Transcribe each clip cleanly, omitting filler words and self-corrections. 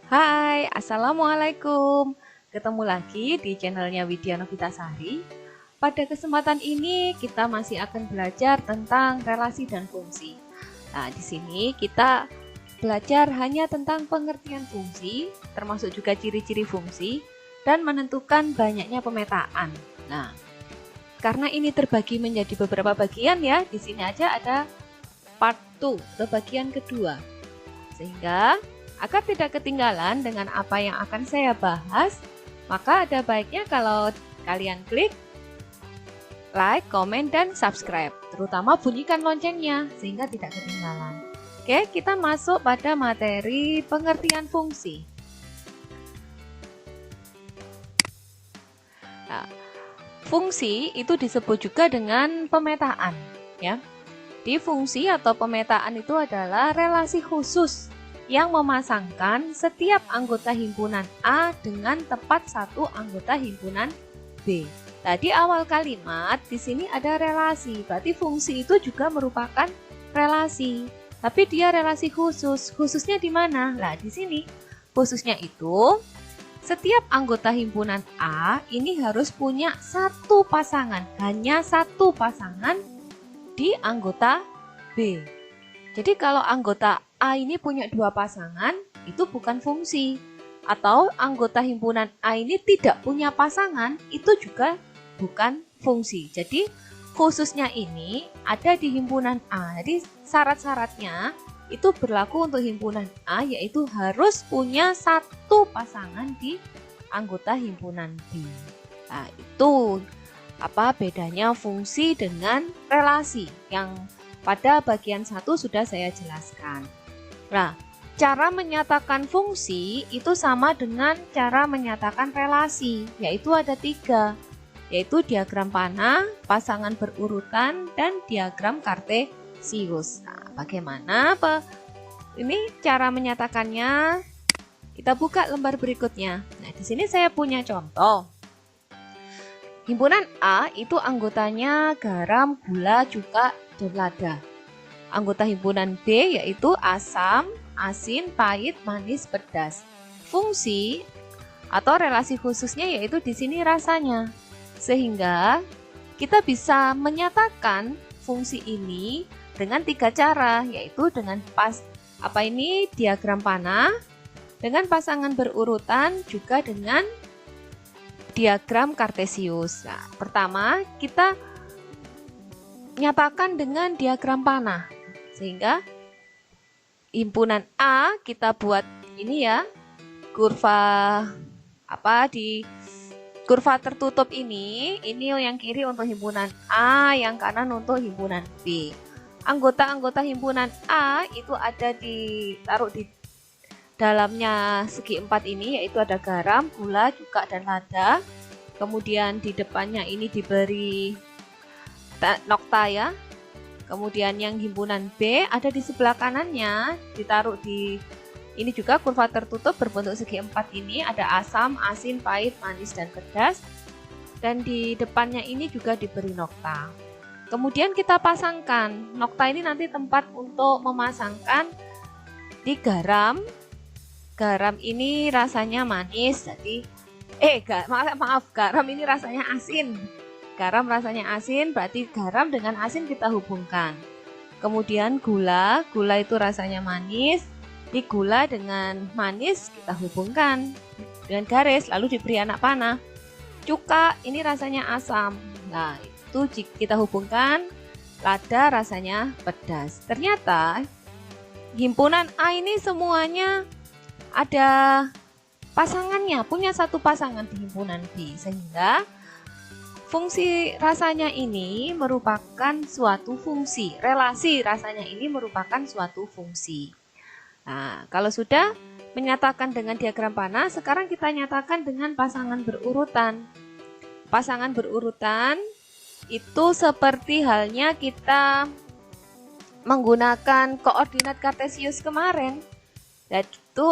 Hai, Assalamualaikum. Ketemu lagi di channelnya Widya Novitasari. Pada kesempatan ini kita masih akan belajar tentang relasi dan fungsi. Nah, di sini kita belajar hanya tentang pengertian fungsi, termasuk juga ciri-ciri fungsi, dan menentukan banyaknya pemetaan. Nah, karena ini terbagi menjadi beberapa bagian ya, di sini aja ada part 2 atau bagian kedua. Sehingga agar tidak ketinggalan dengan apa yang akan saya bahas, maka ada baiknya kalau kalian klik like, komen, dan subscribe. Terutama bunyikan loncengnya sehingga tidak ketinggalan. Oke, kita masuk pada materi pengertian fungsi. Nah, fungsi itu disebut juga dengan pemetaan, ya. Di fungsi atau pemetaan itu adalah relasi khusus yang memasangkan setiap anggota himpunan A dengan tepat satu anggota himpunan B. Tadi awal kalimat di sini ada relasi, berarti fungsi itu juga merupakan relasi. Tapi dia relasi khusus. Khususnya di mana? Nah, di sini khususnya itu setiap anggota himpunan A ini harus punya satu pasangan, hanya satu pasangan di anggota B. Jadi kalau anggota A ini punya dua pasangan, itu bukan fungsi. Atau anggota himpunan A ini tidak punya pasangan, itu juga bukan fungsi. Jadi khususnya ini ada di himpunan A. Jadi syarat-syaratnya itu berlaku untuk himpunan A, yaitu harus punya satu pasangan di anggota himpunan B. Nah, itu apa bedanya fungsi dengan relasi yang pada bagian 1 sudah saya jelaskan. Nah, cara menyatakan fungsi itu sama dengan cara menyatakan relasi, yaitu ada 3, yaitu diagram panah, pasangan berurutan, dan diagram kartesius. Nah, bagaimana ini cara menyatakannya? Kita buka lembar berikutnya. Nah, di sini saya punya contoh. Himpunan A itu anggotanya garam, gula, cuka, dan lada. Anggota himpunan B yaitu asam, asin, pahit, manis, pedas. Fungsi atau relasi khususnya yaitu di sini rasanya. Sehingga kita bisa menyatakan fungsi ini dengan 3 cara, yaitu dengan diagram panah, dengan pasangan berurutan, juga dengan diagram kartesius. Nah, pertama kita nyatakan dengan diagram panah. Sehingga himpunan A kita buat ini ya, kurva di kurva tertutup ini yang kiri untuk himpunan A, yang kanan untuk himpunan B. Anggota-anggota himpunan A itu ada ditaruh di dalamnya segi 4 ini, yaitu ada garam, gula, cuka, dan lada. Kemudian di depannya ini diberi nokta ya. Kemudian yang himpunan B ada di sebelah kanannya, ditaruh di ini juga kurva tertutup berbentuk segi 4 ini, ada asam, asin, pahit, manis, dan pedas. Dan di depannya ini juga diberi nokta. Kemudian kita pasangkan. Nokta ini nanti tempat untuk memasangkan di garam. Garam ini rasanya manis, jadi garam ini rasanya asin. Garam rasanya asin, berarti garam dengan asin kita hubungkan. Kemudian gula itu rasanya manis, di gula dengan manis kita hubungkan dengan garis, lalu diberi anak panah. Cuka ini rasanya asam, nah itu kita hubungkan. Lada rasanya pedas. Ternyata himpunan A ini semuanya ada pasangannya, punya satu pasangan di himpunan B, sehingga fungsi rasanya ini merupakan suatu fungsi. Relasi rasanya ini merupakan suatu fungsi. Nah, kalau sudah menyatakan dengan diagram panah, sekarang kita nyatakan dengan pasangan berurutan. Pasangan berurutan itu seperti halnya kita menggunakan koordinat kartesius kemarin. Dan itu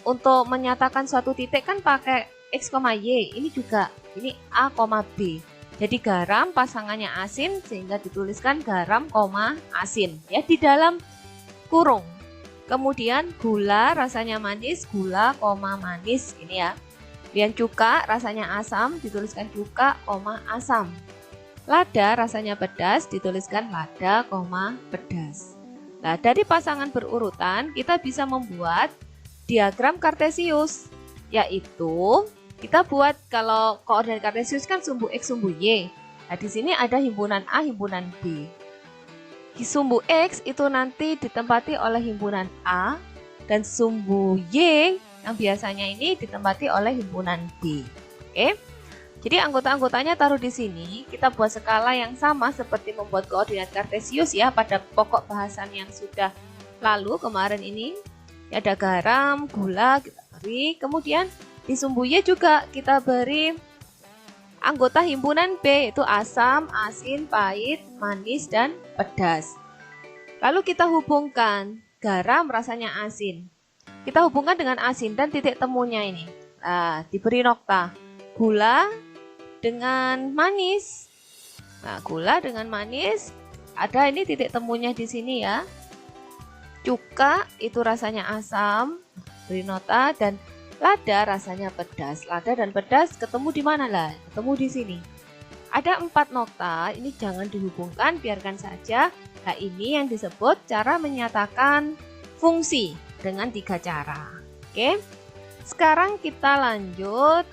untuk menyatakan suatu titik kan pakai X, Y. Ini juga, ini A, B. Jadi garam pasangannya asin, sehingga dituliskan garam, asin ya di dalam kurung. Kemudian gula rasanya manis, gula, manis ini ya. Kemudian cuka rasanya asam, dituliskan cuka, asam. Lada rasanya pedas, dituliskan lada, pedas. Nah, dari pasangan berurutan kita bisa membuat diagram kartesius, yaitu kita buat kalau koordinat kartesius kan sumbu X, sumbu Y. Nah, di sini ada himpunan A, himpunan B. Sumbu X itu nanti ditempati oleh himpunan A dan sumbu Y yang biasanya ini ditempati oleh himpunan B. Oke. Jadi anggota-anggotanya taruh di sini. Kita buat skala yang sama seperti membuat koordinat kartesius ya pada pokok bahasan yang sudah lalu kemarin ini. Ada garam, gula kita beri. Kemudian di sumbu Y juga kita beri anggota himpunan B, yaitu asam, asin, pahit, manis, dan pedas. Lalu kita hubungkan garam rasanya asin. Kita hubungkan dengan asin dan titik temunya ini. Nah, diberi nokta. Gula dengan manis. Nah, gula dengan manis. Ada ini titik temunya di sini ya. Cuka itu rasanya asam. Beri nota dan lada rasanya pedas. Lada dan pedas ketemu di mana lah? Ketemu di sini. Ada 4 nokta, ini jangan dihubungkan, biarkan saja. Nah, ini yang disebut cara menyatakan fungsi dengan 3 cara. Oke. Sekarang kita lanjut.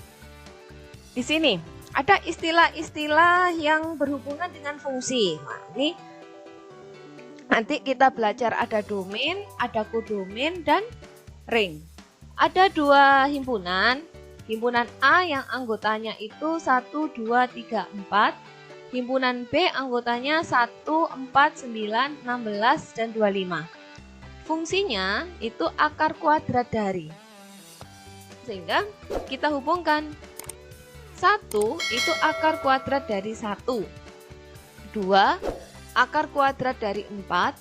Di sini ada istilah-istilah yang berhubungan dengan fungsi. Nah, ini nanti kita belajar ada domain, ada kodomain dan ring. Ada 2 himpunan. Himpunan A yang anggotanya itu 1, 2, 3, 4. Himpunan B anggotanya 1, 4, 9, 16, dan 25. Fungsinya itu akar kuadrat dari. Sehingga kita hubungkan. 1 itu akar kuadrat dari 1. 2 akar kuadrat dari 4.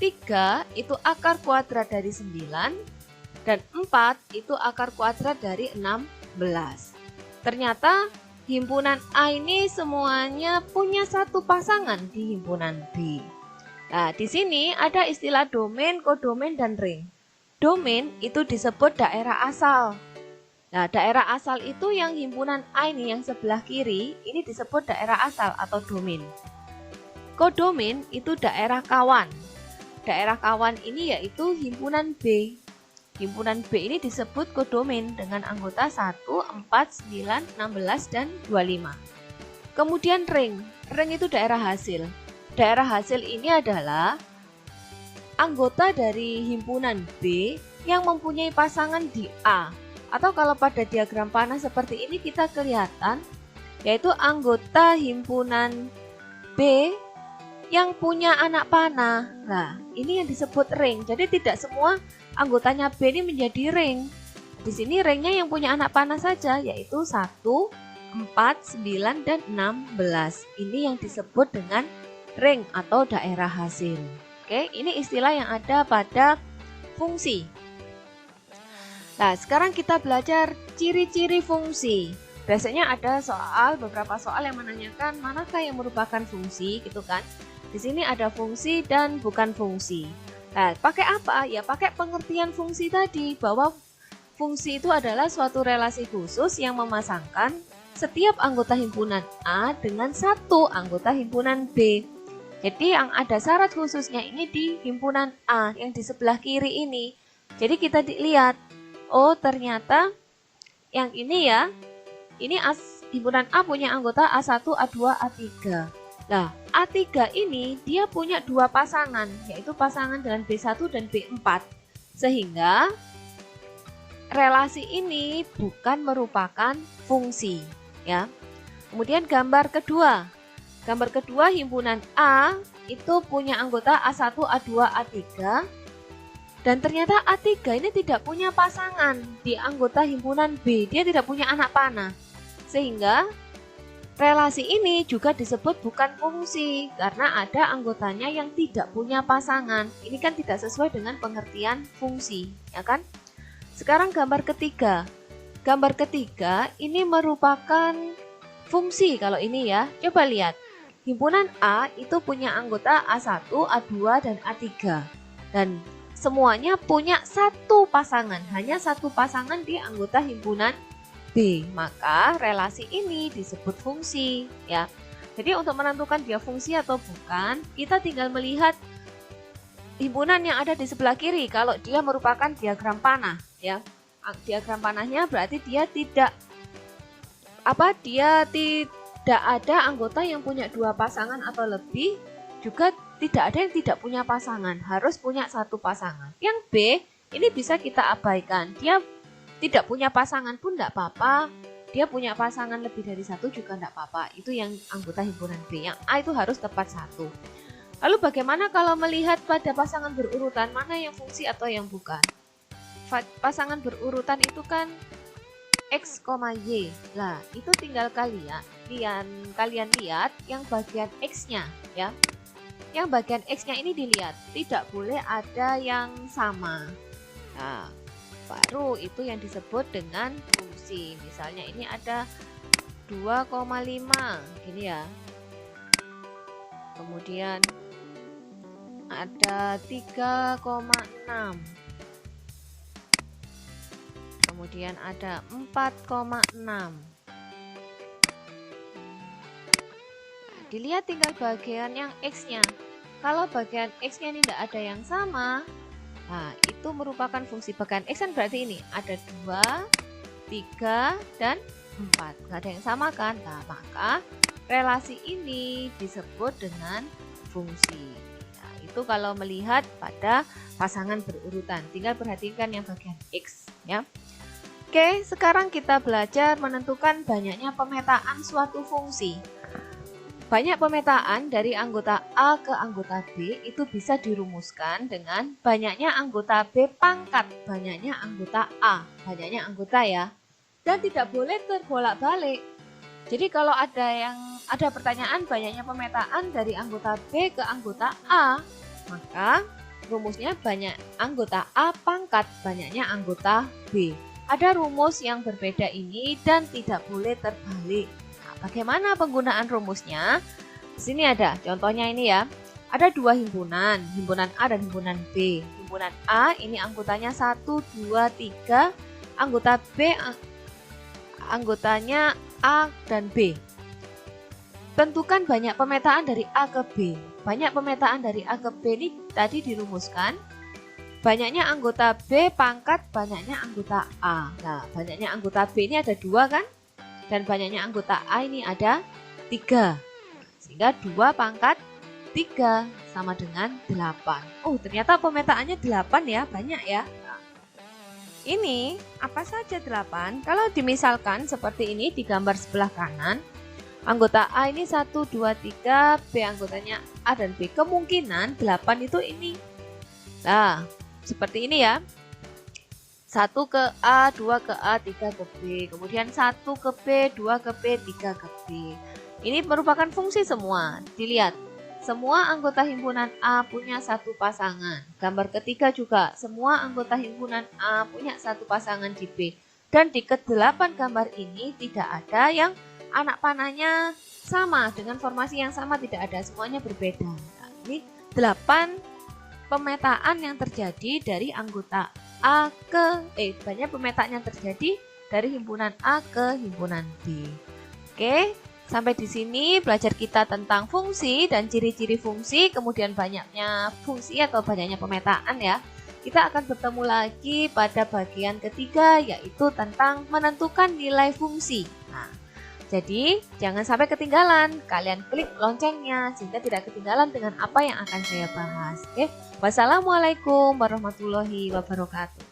3 itu akar kuadrat dari 9. Dan 4 itu akar kuadrat dari 16. Ternyata himpunan A ini semuanya punya satu pasangan di himpunan B. Nah, di sini ada istilah domain, kodomain, dan ring. Domain itu disebut daerah asal. Nah, daerah asal itu yang himpunan A ini yang sebelah kiri, ini disebut daerah asal atau domain. Kodomain itu daerah kawan. Daerah kawan ini yaitu himpunan B. Himpunan B ini disebut kodomain dengan anggota 1, 4, 9, 16, dan 25. Kemudian ring. Ring itu daerah hasil. Daerah hasil ini adalah anggota dari himpunan B yang mempunyai pasangan di A. Atau kalau pada diagram panah seperti ini kita kelihatan, yaitu anggota himpunan B yang punya anak panah. Nah, ini yang disebut ring. Jadi tidak semua anggotanya B ini menjadi ring. Di sini ringnya yang punya anak panah saja, yaitu 1, 4, 9, dan 16. Ini yang disebut dengan ring atau daerah hasil. Oke, ini istilah yang ada pada fungsi. Nah, sekarang kita belajar ciri-ciri fungsi. Biasanya ada beberapa soal yang menanyakan manakah yang merupakan fungsi, gitu kan? Di sini ada fungsi dan bukan fungsi. Nah, pakai apa? Ya, pakai pengertian fungsi tadi, bahwa fungsi itu adalah suatu relasi khusus yang memasangkan setiap anggota himpunan A dengan satu anggota himpunan B. Jadi yang ada syarat khususnya ini di himpunan A yang di sebelah kiri ini. Jadi kita dilihat, oh ternyata yang ini ya, ini himpunan A punya anggota A1, A2, A3. Nah, A3 ini dia punya 2 pasangan, yaitu pasangan dengan B1 dan B4. Sehingga relasi ini bukan merupakan fungsi, ya. Kemudian gambar kedua. Gambar kedua himpunan A itu punya anggota A1, A2, A3. Dan ternyata A3 ini tidak punya pasangan di anggota himpunan B. Dia tidak punya anak panah. Sehingga relasi ini juga disebut bukan fungsi karena ada anggotanya yang tidak punya pasangan. Ini kan tidak sesuai dengan pengertian fungsi, ya kan? Sekarang gambar ketiga. Gambar ketiga ini merupakan fungsi kalau ini ya. Coba lihat. Himpunan A itu punya anggota A1, A2, dan A3. Dan semuanya punya satu pasangan, hanya satu pasangan di anggota himpunan B. Maka relasi ini disebut fungsi, ya. Jadi untuk menentukan dia fungsi atau bukan, kita tinggal melihat himpunan yang ada di sebelah kiri. Kalau dia merupakan diagram panah, ya. Diagram panahnya berarti dia tidak ada anggota yang punya dua pasangan atau lebih, juga tidak ada yang tidak punya pasangan, harus punya satu pasangan. Yang B ini bisa kita abaikan, dia tidak punya pasangan pun tidak apa-apa, dia punya pasangan lebih dari satu juga tidak apa-apa. Itu yang anggota himpunan B. Yang A itu harus tepat satu. Lalu bagaimana kalau melihat pada pasangan berurutan, mana yang fungsi atau yang bukan? Pasangan berurutan itu kan X, Y. Nah, itu tinggal kalian lihat yang bagian X-nya, ya. Yang bagian X-nya ini dilihat, tidak boleh ada yang sama. Nah, baru itu yang disebut dengan fungsi. Misalnya ini ada 2,5 gini ya. Kemudian ada 3,6. Kemudian ada 4,6. Dilihat tinggal bagian yang X-nya. Kalau bagian X-nya ini tidak ada yang sama, nah itu merupakan fungsi. Bagian X kan berarti ini ada 2, 3, dan 4. Nggak ada yang sama kan? Nah, maka relasi ini disebut dengan fungsi. Nah, itu kalau melihat pada pasangan berurutan. Tinggal perhatikan yang bagian X, ya. Oke, sekarang kita belajar menentukan banyaknya pemetaan suatu fungsi. Banyak pemetaan dari anggota A ke anggota B itu bisa dirumuskan dengan banyaknya anggota B pangkat banyaknya anggota A. Banyaknya anggota ya. Dan tidak boleh terbolak-balik. Jadi kalau ada pertanyaan banyaknya pemetaan dari anggota B ke anggota A, maka rumusnya banyak anggota A pangkat banyaknya anggota B. Ada rumus yang berbeda ini dan tidak boleh terbalik. Bagaimana penggunaan rumusnya? Di sini ada contohnya ini ya. Ada dua himpunan, himpunan A dan himpunan B. Himpunan A ini anggotanya 1, 2, 3. Anggota B anggotanya A dan B. Tentukan banyak pemetaan dari A ke B. Banyak pemetaan dari A ke B ini tadi dirumuskan. Banyaknya anggota B pangkat banyaknya anggota A. Nah, banyaknya anggota B ini ada 2 kan? Dan banyaknya anggota A ini ada 3. Sehingga 2 pangkat 3 sama dengan 8. Oh, ternyata pemetaannya 8 ya, banyak ya. Nah, ini apa saja 8? Kalau dimisalkan seperti ini di gambar sebelah kanan, anggota A ini 1, 2, 3, B anggotanya A dan B. Kemungkinan 8 itu ini. Nah, seperti ini ya. 1 ke A, 2 ke A, 3 ke B. Kemudian 1 ke B, 2 ke B, 3 ke B. Ini merupakan fungsi semua. Dilihat, semua anggota himpunan A punya satu pasangan. Gambar ketiga juga, semua anggota himpunan A punya satu pasangan di B. Dan di ke-8 gambar ini tidak ada yang anak panahnya sama, dengan formasi yang sama tidak ada, semuanya berbeda. Nah, ini 8 pemetaan yang terjadi dari anggota A ke banyak pemetaan yang terjadi dari himpunan A ke himpunan B. Oke, sampai di sini belajar kita tentang fungsi dan ciri-ciri fungsi, kemudian banyaknya fungsi atau banyaknya pemetaan ya. Kita akan bertemu lagi pada bagian ketiga, yaitu tentang menentukan nilai fungsi. Nah, jadi jangan sampai ketinggalan, kalian klik loncengnya sehingga tidak ketinggalan dengan apa yang akan saya bahas. Oke, wassalamualaikum warahmatullahi wabarakatuh.